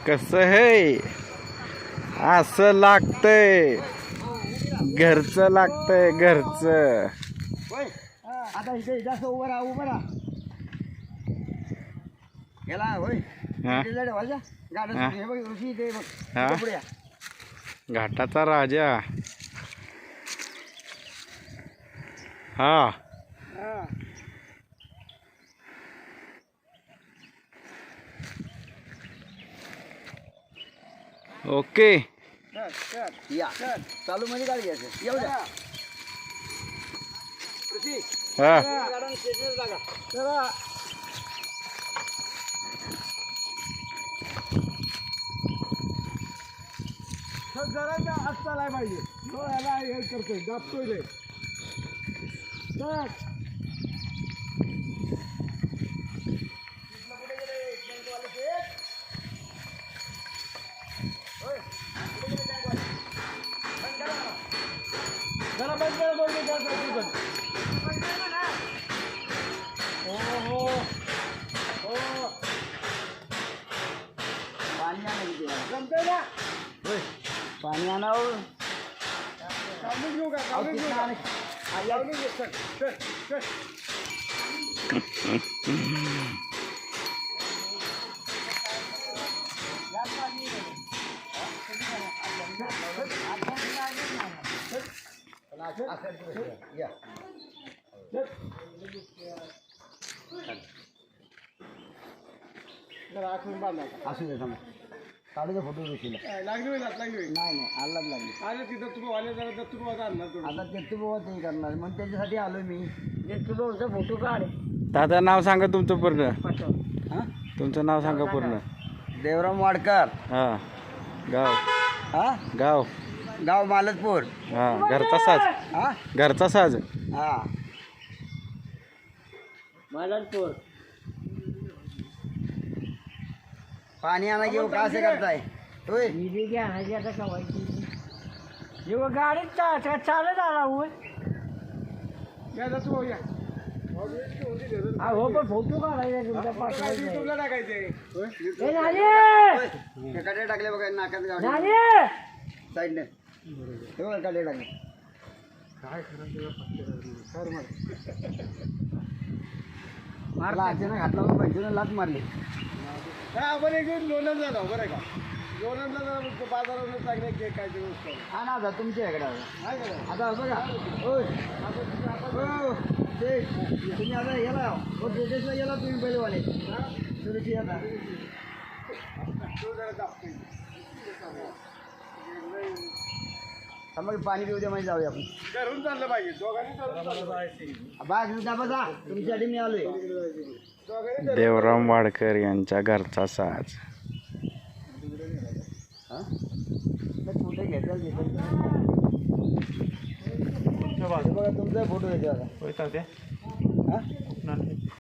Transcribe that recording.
कसं है असं लागतंय घरचं लागतंय घरचं. आता इथे जास्त उभं राहा गेला होय. हा गाड्या हे बघ ऋषी ते बघ हा पुढे या. घाटाचा राजा. हा ओके. या चालू मध्ये काय घ्यायचं येऊ द्या. ऋषी हा गाड्या स्टेशनवर लागा. चला जरा आत चालाय पाहिजे. तो याला हे करतोय दाबतोय रे. चल जरा बंद करा दोन्ही पण. हो पाणी आणा जमतंय ना. पाणी आणावं. काढून घेऊ का काढून घेऊ चल चल चल. असू दे थांबा. काढू दे फोटो ऋषीला. लागली नाही आलाच लागली. आता ते तू ते करणार मग त्याच्यासाठी आलो मी. तुझा फोटो काढ. दादा नाव सांगा तुमचं पूर्ण. हा तुमचं नाव सांगा पूर्ण. देवराम वाडकर. हा गाव हा गाव गाव मालतपूर. हा घरचा साज. हा घरचा साज. हा मालतपूर. पाणी आणा घेऊ का असं करताय होय. गाडीत चालत आला होय. हो पण फोटो काढायचा तुमच्या कडे टाकले बघा नाकात गाडी साईडने कडे टाकले. काय मारला अचानक हात लावून पाहिजे लात मारली. आपण एक दिवस लोणंद झालो बरं का. लोणंदला बाजारात चांगले केक काय ते हा ना आता तुमच्याकडे आता बघा होय. हो ते तुम्ही आता गेला हो देशला गेला तुम्ही पहिले वाले सुरक्षित आता मग पाणी पिऊ द्या. म्हणजे जाऊया आपण. घरून चाललं पाहिजे दोघांनी. बघा तुमच्यासाठी मी आलोय. देवराम वाडकर यांच्या घरचा साज. फोटो घ्यायचा बघा तुमचा फोटो घ्यायचा.